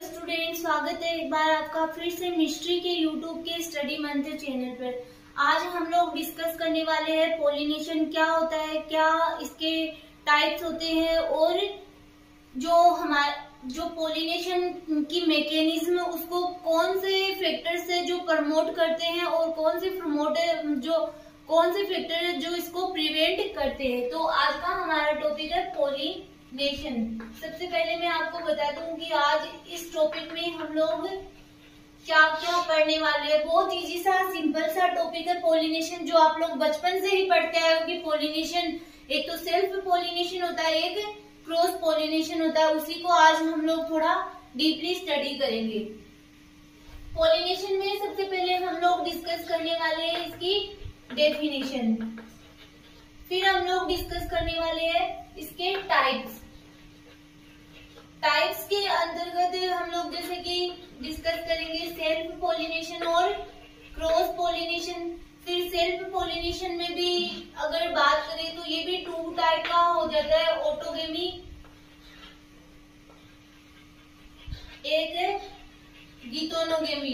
Student, स्वागत है एक बार आपका फिर से मिस्ट्री के यूट्यूब के स्टडी मंत्र चैनल पर। आज हम लोग डिस्कस करने वाले हैं पोलिनेशन क्या होता है, क्या इसके टाइप्स होते हैं और जो पोलिनेशन की मैकेनिज्म उसको कौन से फैक्टर से जो प्रमोट करते हैं और कौन से फैक्टर जो इसको प्रिवेंट करते हैं। तो आज का हमारा टॉपिक है पोलिनेशन। सबसे पहले मैं आपको बता दूं कि आज इस टॉपिक में हम लोग क्या क्या पढ़ने वाले हैं। बहुत इजी सा सिंपल सा टॉपिक है पोलिनेशन, जो आप लोग बचपन से ही पढ़ते आए हो कि पोलिनेशन एक तो सेल्फ पोलिनेशन होता है, एक क्रॉस पोलिनेशन होता है। उसी को आज हम लोग थोड़ा डीपली स्टडी करेंगे। पोलिनेशन में सबसे पहले हम लोग डिस्कस करने वाले हैं इसकी डेफिनेशन, फिर हम लोग डिस्कस करने वाले हैं इसके टाइप्स के अंतर्गत हम लोग जैसे कि डिस्कस करेंगे सेल्फ पोलिनेशन और क्रॉस पोलिनेशन। फिर सेल्फ पोलिनेशन में भी अगर बात करें तो ये भी 2 टाइप का हो जाता है, ऑटोगेमी, एक है गीतोनोगेमी।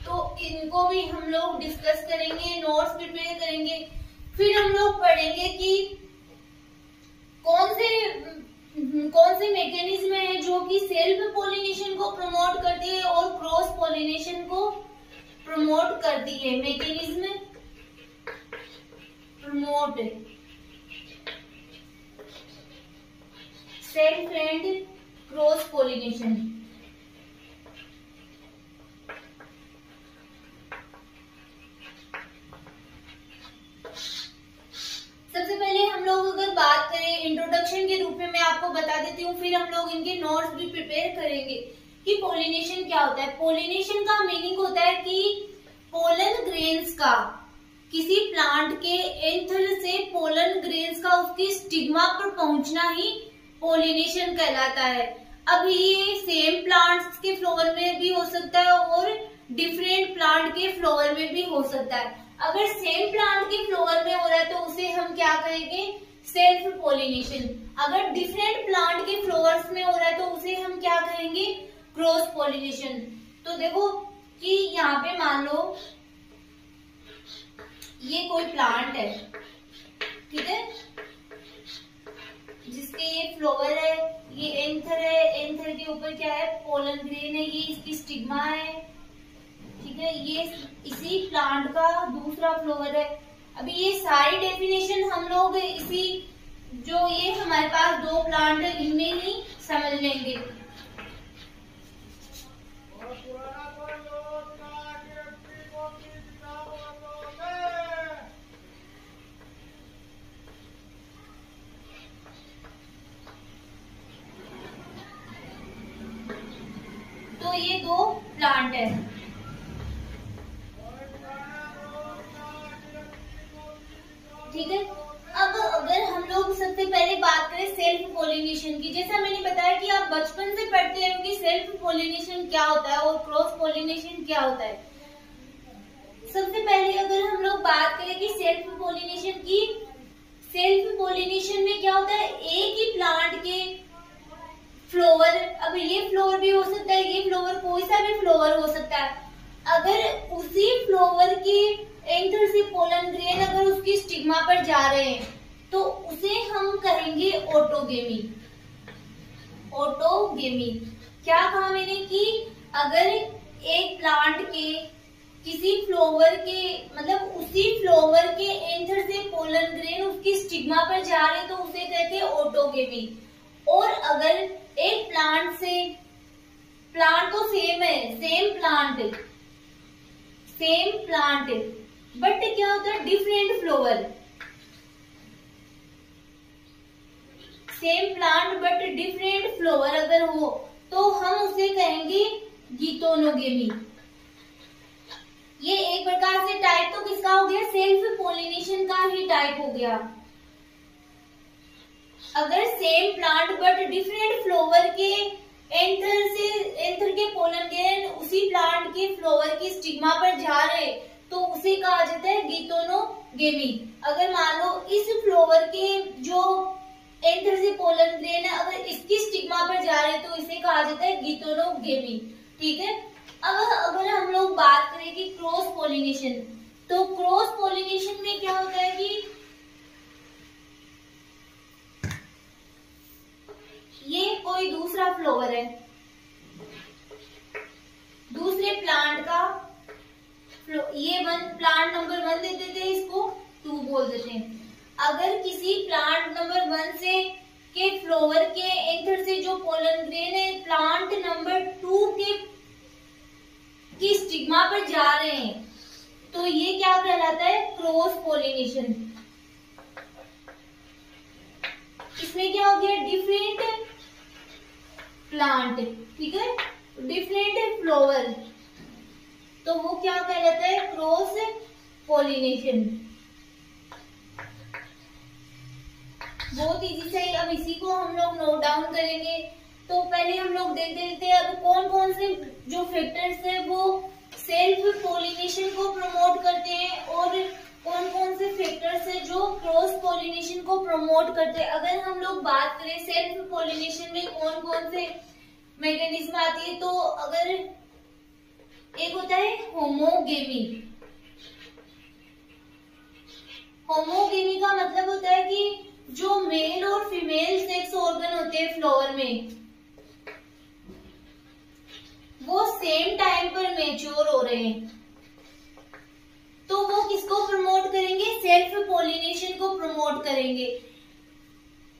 तो इनको भी हम लोग डिस्कस करेंगे, नोट्स प्रिपेयर करेंगे। फिर हम लोग पढ़ेंगे कि कौन से मैकेनिज्म है जो कि सेल्फ पोलिनेशन को प्रमोट करती है और क्रॉस पोलिनेशन को प्रमोट करती है। Mechanism promote self and cross pollination. सबसे पहले हम लोग अगर बात करें इंट्रोडक्शन के रूप में मैं आपको बता देती हूँ, फिर हम लोग इनके नोट्स भी प्रिपेयर करेंगे कि पोलिनेशन क्या होता है। पोलिनेशन का मीनिंग होता है कि पोलन ग्रेन्स का किसी प्लांट के एंथर से पोलन ग्रेन्स का उसकी स्टिग्मा पर पहुंचना ही पोलिनेशन कहलाता है। अब ये सेम प्लांट्स के फ्लावर में भी हो सकता है और डिफरेंट प्लांट के फ्लावर में भी हो सकता है। अगर सेम प्लांट के फ्लावर में हो रहा है तो उसे हम क्या कहेंगे, सेल्फ पोलिनेशन। अगर डिफरेंट प्लांट के फ्लावर्स में हो रहा है तो उसे हम क्या कहेंगे, क्रॉस पोलिनेशन। तो देखो कि यहाँ पे मान लो ये कोई प्लांट है, ठीक है, जिसके ये फ्लावर है, ये एंथर है, एंथर के ऊपर क्या है, पोलन ग्रेन है, ये इसकी स्टिग्मा है, ठीक है, ये इसी प्लांट का दूसरा फ्लावर है। अभी ये सारी डेफिनेशन हम लोग इसी जो ये हमारे पास 2 प्लांट है इनमें ही समझ लेंगे। तो ये 2 प्लांट है, ठीक है। अब अगर हम लोग सबसे पहले बात करें सेल्फ पोलिनेशन की, जैसा मैंने बताया कि आप बचपन से पढ़ते हैं कि सेल्फ पोलिनेशन क्या होता है और क्रॉस पोलिनेशन क्या होता है। सबसे पहले अगर हम लोग बात करें कि सेल्फ पोलिनेशन की, सेल्फ पोलिनेशन में क्या होता है, एक ही प्लांट के फ्लावर, अब ये फ्लावर भी हो सकता है, ये फ्लावर कोई सा भी फ्लावर हो सकता है, अगर उसी फ्लावर की एंथर से पोलन ग्रेन अगर उसकी स्टिग्मा पर जा रहे हैं तो उसे हम कहेंगे ऑटोगेमी। ऑटोगेमी क्या कहा मैंने कि अगर एक प्लांट के किसी फ्लावर के मतलब उसी फ्लावर के एंथर से पोलन ग्रेन उसकी स्टिग्मा पर जा रहे तो उसे कहते हैं ऑटोगेमी। और अगर एक प्लांट से, प्लांट तो सेम है, सेम प्लांट बट क्या होता है, different flower, same plant but different flower अगर हो तो हम उसे कहेंगे गीतोनोगेमी। ये एक प्रकार से टाइप तो किसका हो गया, सेल्फ पोलिनेशन का ही टाइप हो गया। अगर same plant but different flower के एंथर के पोलन ग्रेन उसी प्लांट के फ्लावर की स्टिग्मा पर जा रहे तो उसे कहा जाता है गीतोनोगेमी। अगर मान लो इस फ्लावर के जो एंथर से पोलन ग्रेन है, अगर इसकी स्टिग्मा पर जा रहे हैं तो इसे कहा जाता है गितोनोगेमी। ठीक है। अब अगर हम लोग बात करें कि क्रॉस पोलिनेशन, तो क्रॉस पोलिनेशन में क्या होता है कि ये कोई दूसरा फ्लावर है, दूसरे प्लांट का, ये प्लांट नंबर 1 दे देते हैं, इसको 2 बोल देते हैं। अगर किसी प्लांट नंबर 1 से के फ्लावर के एंथर से जो पोलन ग्रेन है प्लांट नंबर 2 की स्टिग्मा पर जा रहे हैं, तो ये क्या कहलाता है? Cross pollination. इसमें क्या हो गया? डिफरेंट प्लांट, ठीक है, डिफरेंट फ्लावर, तो वो क्या कहलाता है? Cross pollination. बहुत इजी से अब इसी को हम लोग नोट डाउन करेंगे। तो पहले हम लोग देख लेते हैं अब कौन कौन से जो फैक्टर्स है वो सेल्फ पोलिनेशन को प्रमोट करते हैं और कौन कौन से फैक्टर्स है जो क्रॉस पोलिनेशन को प्रमोट करते हैं। अगर हम लोग बात करें सेल्फ पोलिनेशन में कौन कौन से मैकेनिज्म आती है, तो अगर एक होता है होमोगेमी। होमोगेमी का मतलब होता है कि जो मेल और फीमेल सेक्स ऑर्गन होते हैं फ्लावर में वो सेम टाइम पर मैच्योर हो रहे हैं, तो वो किसको प्रमोट करेंगे? सेल्फ पोलिनेशन को प्रमोट करेंगे।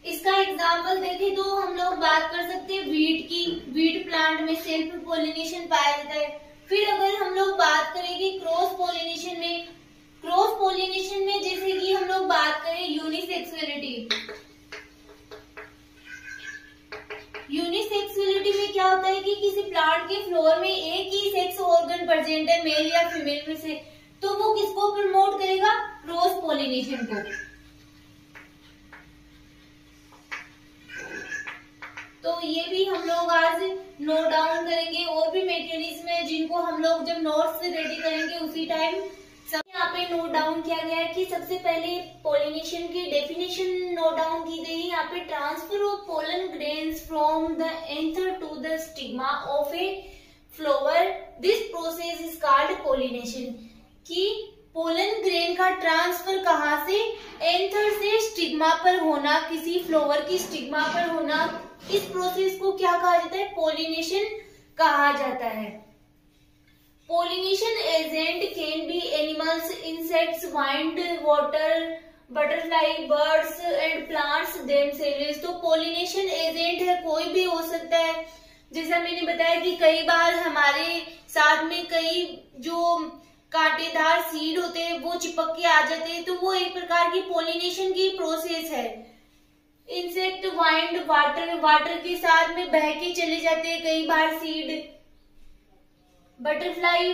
इसका एग्जाम्पल देखें तो हम लोग बात कर सकते हैं वीट की। वीट प्लांट में सेल्फ पोलिनेशन पाया जाता है। फिर अगर हम लोग बात करें कि क्रॉस पोलिनेशन में, क्रॉस पोलिनेशन में जैसे कि हम लोग बात करें यूनिसेक्सुअलिटी। यूनिसेक्सुअलिटी में क्या होता है कि किसी प्लांट के फ्लोर में एक ही सेक्स ऑर्गन प्रेजेंट है, मेल या फीमेल में से, तो वो किसको प्रमोट करेगा? क्रॉस पोलिनेशन को। तो ये भी हम लोग आज नोट डाउन करेंगे। और भी मैकेनिज्म है जिनको हम लोग जब नोट्स रेडी करेंगे उसी टाइम सब यहाँ पे नोट डाउन किया गया है कि सबसे पहले पोलिनेशन की डेफिनेशन नोट डाउन की गई है। यहाँ पे transfer of pollen grains from the anther to the stigma of a flower, this process is called pollination. कि पोलन ग्रेन का ट्रांसफर कहाँ से? एंथर से स्टिग्मा पर होना, किसी फ्लावर की स्टिग्मा पर होना, इस प्रोसेस को क्या कहा जाता है? पोलिनेशन कहा जाता है। Pollination agent can be animals, insects, wind, water, butterfly, birds and plants themselves. तो पोलिनेशन एजेंट है कोई भी हो सकता है। जैसा मैंने बताया कि कई बार हमारे साथ में कई जो कांटेदार सीड होते हैं वो चिपक के आ जाते हैं, तो वो एक प्रकार की पोलिनेशन की प्रोसेस है। इंसेक्ट, वाइंड, वाटर के साथ में बह के चले जाते हैं कई बार seed. Butterfly,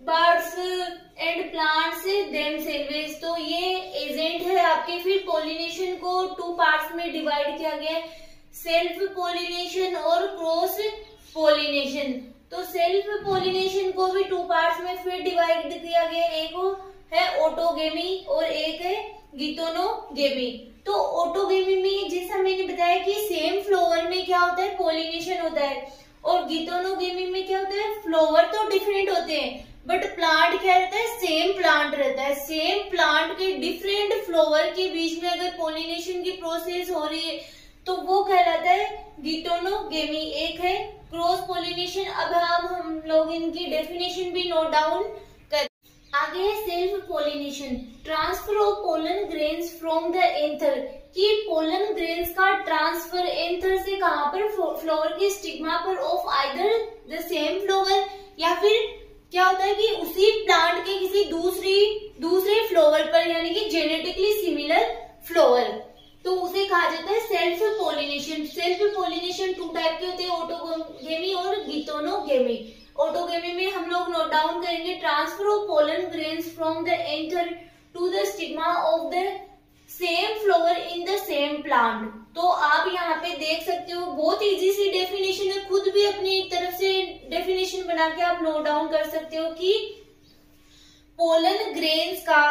birds and plants themselves, तो ये एजेंट है आपके। फिर पोलिनेशन को 2 पार्ट्स में डिवाइड किया गया है, सेल्फ पोलिनेशन और क्रॉस पोलिनेशन। तो सेल्फ पोलिनेशन को भी 2 पार्ट्स में फिर डिवाइड किया गया है, एक है ऑटोगेमी और एक है गितोनोगेमी। तो ऑटोगेमी में जैसा मैंने बताया कि सेम फ्लावर में क्या होता है? पोलिनेशन होता है। और गितोनोगेमी में क्या होता है? फ्लावर तो डिफरेंट होते हैं बट प्लांट क्या रहता है? सेम प्लांट रहता है। सेम प्लांट के डिफरेंट फ्लावर के बीच में अगर पोलिनेशन की प्रोसेस हो रही है तो वो कहलाता है गितोनोगेमी। एक है क्रॉस पोलिनेशन। अब हम लोग इनकी डेफिनेशन भी नोट डाउन कर। आगे है self pollination, transfer of pollen grains from the anther. कि पोलन ग्रेन्स का ट्रांसफर एंथर से कहां पर? फ्लावर के स्टिग्मा पर of either the same flower, या फिर क्या होता है कि उसी प्लांट के किसी दूसरे फ्लावर पर, यानी कि जेनेटिकली सिमिलर फ्लावर, तो उसे कहा जाता है self pollination. Self pollination 2 type के होते हैं, ऑटोगेमी और गितोनोगेमी। ऑटोगेमी में हम लोग नोट डाउन करेंगे transfer of pollen grains from the anther to the stigma of the same flower in the same plant. तो आप यहाँ पे देख सकते हो बहुत इजी सी डेफिनेशन है, खुद भी अपनी तरफ से डेफिनेशन बना के आप नोट डाउन कर सकते हो कि पोलन ग्रेन्स का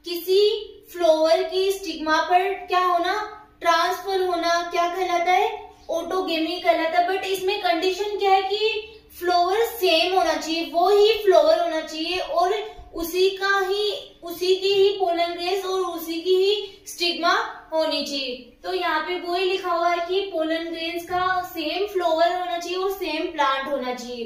किसी फ्लावर की स्टिग्मा पर क्या होना? ट्रांसफर होना क्या कहलाता है, ऑटोगेमी कहलाता है। बट इसमें कंडीशन क्या है कि फ्लावर सेम होना चाहिए, वो ही फ्लावर होना चाहिए और उसी की ही पोलन ग्रेन्स और उसी की ही स्टिग्मा होनी चाहिए। तो यहाँ पे वो ही लिखा हुआ है कि पोलन ग्रेन्स का सेम फ्लावर होना चाहिए और सेम प्लांट होना चाहिए।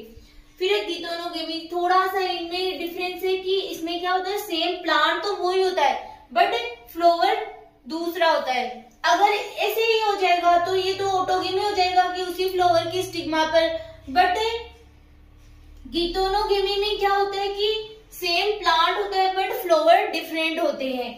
फिर गितोनोगेमी, थोड़ा सा इनमें डिफरेंस है कि इसमें क्या होता है, सेम प्लांट तो वही होता है बट फ्लावर दूसरा होता है। अगर ऐसे ही हो जाएगा तो ये तो ऑटोगेमी हो जाएगा कि उसी फ्लावर की स्टिग्मा पर, बट गितोनोगेमी में क्या होता है कि सेम प्लांट होता है बट फ्लावर डिफरेंट होते हैं।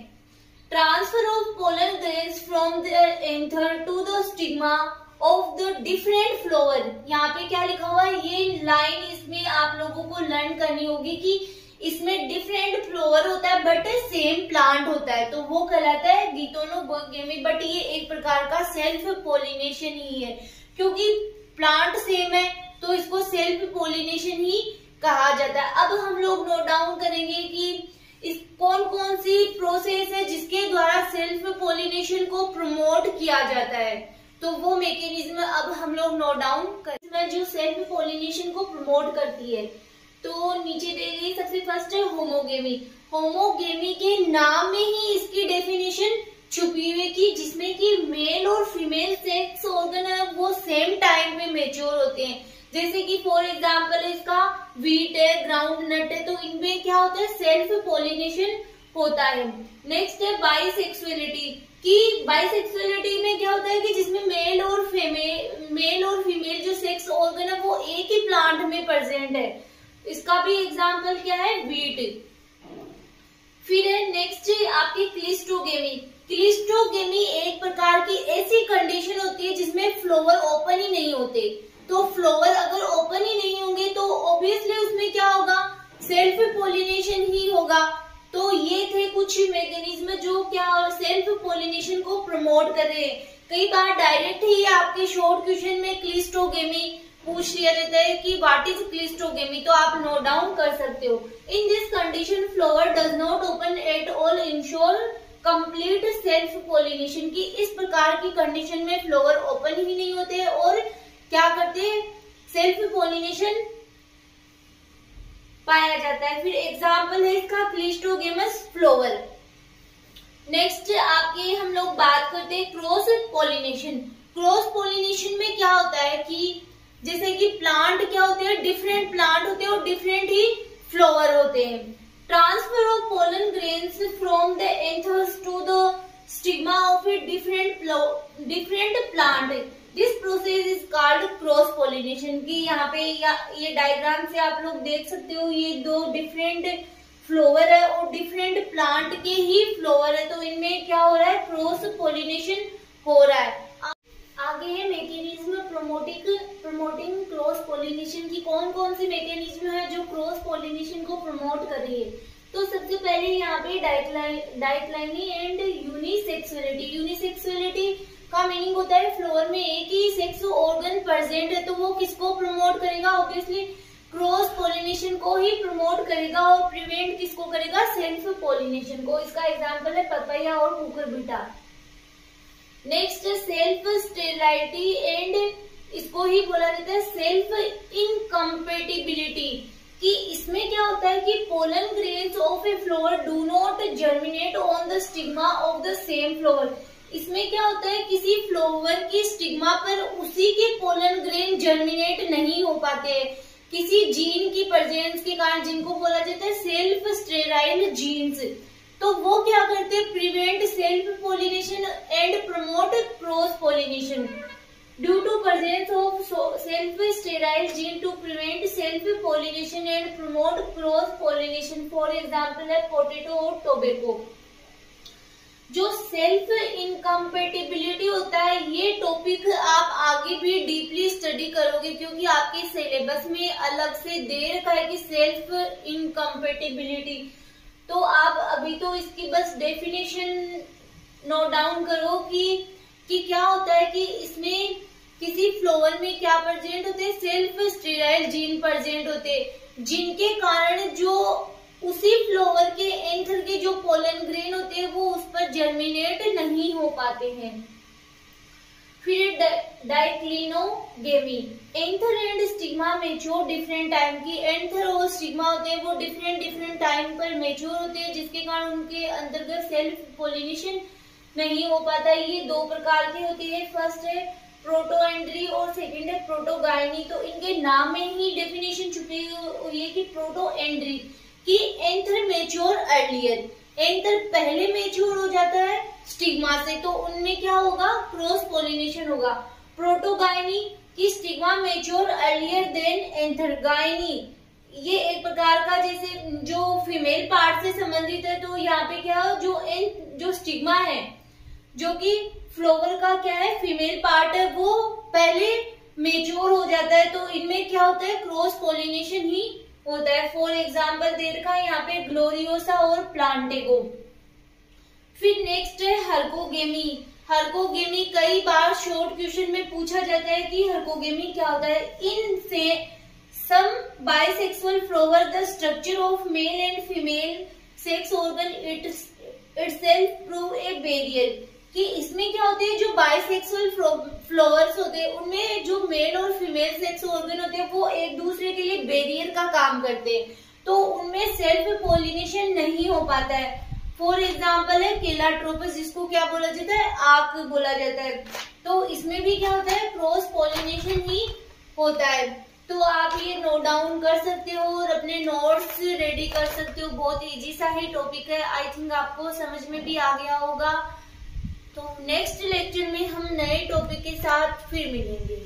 Transfer of pollen grains from the anther to the stigma of the different flower. यहाँ पे क्या लिखा हुआ है, ये लाइन इसमें आप लोगों को लर्न करनी होगी कि इसमें डिफरेंट फ्लावर होता है बट सेम प्लांट होता है, तो वो कहलाता है गितोनोगेमी। बट ये एक प्रकार का सेल्फ पोलिनेशन ही है, क्योंकि प्लांट सेम है तो इसको सेल्फ पोलिनेशन ही कहा जाता है। अब हम लोग नोट डाउन करेंगे कि इस कौन कौन सी प्रोसेस है जिसके द्वारा सेल्फ पोलिनेशन को प्रमोट किया जाता है, तो वो मैकेनिज्म अब हम लोग नोट डाउन करेंगे जो सेल्फ पोलिनेशन को प्रमोट करती है। तो नीचे दे गई सबसे फर्स्ट है होमोगेमी। होमोगेमी के नाम में ही इसकी डेफिनेशन छुपी हुई कि जिसमें कि मेल और फीमेल सेक्स ऑर्गन है वो सेम टाइम पे मेच्योर होते हैं। जैसे कि फॉर एग्जाम्पल इसका व्हीट है, ग्राउंड नट है, तो इनमें क्या होता है, सेल्फ पोलिनेशन होता है। नेक्स्ट है बाइसेक्सुअलिटी, कि बाइसेक्सुअलिटी में क्या होता है कि जिसमें मेल और फीमेल जो सेक्स ऑर्गन है वो एक ही प्लांट में प्रेजेंट है। इसका भी एग्जाम्पल क्या है, व्हीट। फिर है नेक्स्ट आपकी क्लिस्टोगेमी। क्लिस्टोगेमी एक प्रकार की ऐसी कंडीशन होती है जिसमें फ्लावर ओपन ही नहीं होते। तो फ्लावर अगर ओपन ही नहीं होंगे तो ऑब्वियसली उसमें क्या होगा, सेल्फ पोलिनेशन ही होगा। तो ये थे कुछ मैकेनिज्म जो क्या सेल्फ पोलिनेशन को प्रमोट कर रहे हैं। कई बार डायरेक्ट ही आपके शॉर्ट क्वेश्चन में क्लिस्टोगेमी पूछ लिया जाता है कि व्हाट इज क्लिस्टोगेमी, तो आप नोट डाउन कर सकते हो। In this condition flower does not open at all ensure complete self pollination, की इस प्रकार की कंडीशन में फ्लावर ओपन ही नहीं होते और क्या करते हैं, सेल्फ पोलिनेशन पाया जाता है। फिर एग्जाम्पल है इसका क्लिस्टोगेमस फ्लावर। नेक्स्ट आपके हम लोग बात करते हैं क्रॉस पोलिनेशन। क्रॉस पोलिनेशन में क्या होता है कि जैसे कि प्लांट क्या होते हैं, डिफरेंट प्लांट होते हैं और डिफरेंट ही फ्लावर होते हैं। Transfer of pollen grains from the anthers to the stigma of a different plant, this process is called cross pollination. की यहाँ पे ये डायग्राम से आप लोग देख सकते हो, ये दो डिफरेंट फ्लावर है और डिफरेंट प्लांट के ही फ्लावर है, तो इनमें क्या हो रहा है, क्रॉस पोलिनेशन हो रहा है। आगे है मैकेनिज्म प्रमोटिंग क्रॉस पोलिनेशन की। कौन कौन सी मैकेनिज्म है जो क्रॉस पोलिनेशन को प्रमोट कर रही है। तो सबसे पहले यहाँ पे डाइक्लाइनी एंड यूनिसेक्सुअलिटी। यूनिसेक्सुअलिटी का मीनिंग होता है फ्लावर में एक ही सेक्स ऑर्गन प्रेजेंट है, तो वो किसको प्रमोट करेगा, ऑब्वियसली क्रॉस पोलिनेशन को ही प्रमोट करेगा और प्रिवेंट किसको करेगा, सेल्फ पोलिनेशन को। इसका एग्जांपल है पपाया और Cucurbita. Next self sterility and इसको ही बोला जाता है सेल्फ इनकम्पेटिबिलिटी, कि इसमें क्या होता है कि pollen grains of a flower do not germinate on the stigma of the same flower. इसमें क्या होता है, किसी फ्लावर की स्टिग्मा पर उसी के पोलन ग्रेन जर्मिनेट नहीं हो पाते हैं किसी जीन की प्रेजेंस के कारण, जिनको बोला जाता है सेल्फ स्टेराइल जीन्स। तो वो क्या करते हैं, prevent self pollination and promote cross pollination due to presence of self sterile gene to prevent self pollination and promote cross pollination. For example है पोटैटो और टोबैको। जो सेल्फ इनकम्पेटिबिलिटी होता है, ये टॉपिक आप आगे भी डीपली स्टडी करोगे, क्योंकि आपके सिलेबस में अलग से दे रखा है कि सेल्फ इनकम्पेटिबिलिटी। तो आप अभी तो इसकी बस डेफिनेशन नोट डाउन करो कि क्या होता है कि इसमें किसी फ्लावर में क्या प्रेजेंट होते हैं, सेल्फ स्टेराइल जीन प्रेजेंट होते हैं, जिनके कारण जो उसी फ्लावर के एंथर के जो पोलन ग्रेन होते हैं वो उस पर जर्मिनेट नहीं हो पाते हैं। फिर dichogamy, anther and stigma mature different time की। एंथर और स्टिग्मा होते हैं वो डिफरेंट टाइम पर मेच्योर होते हैं, जिसके कारण उनके अंतर्गत सेल्फ पोलिनेशन नहीं हो पाता। ये दो प्रकार की होती है, फर्स्ट है प्रोटोएंड्री और सेकंड है प्रोटोगाइनी। तो इनके नाम में ही डेफिनेशन छुपी हुई है कि प्रोटोएंड्री कि एंथर मेच्योर अर्लियर, एंथर पहले मेच्योर हो जाता है स्टिग्मा से, तो उनमें क्या होगा, क्रॉस पोलिनेशन होगा। प्रोटोगाइनी की स्टिग्मा मेच्योर अर्लियर देन एंथरगाइनी, ये एक प्रकार का जैसे जो फीमेल पार्ट से संबंधित है। तो यहाँ पे क्या जो स्टिग्मा है जो कि फ्लावर का क्या है फीमेल पार्ट है, वो पहले मेच्योर हो जाता है। तो इनमें क्या होता है, क्रॉस पोलिनेशन ही होता है। फॉर एग्जाम्पल दे रखा है यहाँ पे ग्लोरियोसा और प्लांटेगो। फिर नेक्स्ट है हर्कोगेमी। हर्कोगेमी कई बार शॉर्ट क्वेश्चन में पूछा जाता है कि हर्कोगेमी क्या होता है। इन से some bisexual flower the structure of male and female sex organ itself prove a barrier, कि इसमें क्या होते हैं जो बाइसेक्सुअल फ्लावर्स होते हैं उनमें जो मेल और फीमेल सेक्स ऑर्गन होते हैं वो एक दूसरे के लिए बैरियर का काम करते हैं, तो उनमें सेल्फ पोलिनेशन नहीं हो पाता है। फॉर एग्जाम्पल है केलाट्रोपस, जिसको क्या बोला जाता है, आग बोला जाता है। तो इसमें भी क्या होता है, क्रॉस पोलिनेशन ही होता है। तो आप ये नोट डाउन कर सकते हो और अपने नोट्स रेडी कर सकते हो। बहुत इजी सा ही टॉपिक है, आई थिंक आपको समझ में भी आ गया होगा। तो नेक्स्ट लेक्चर में हम नए टॉपिक के साथ फिर मिलेंगे।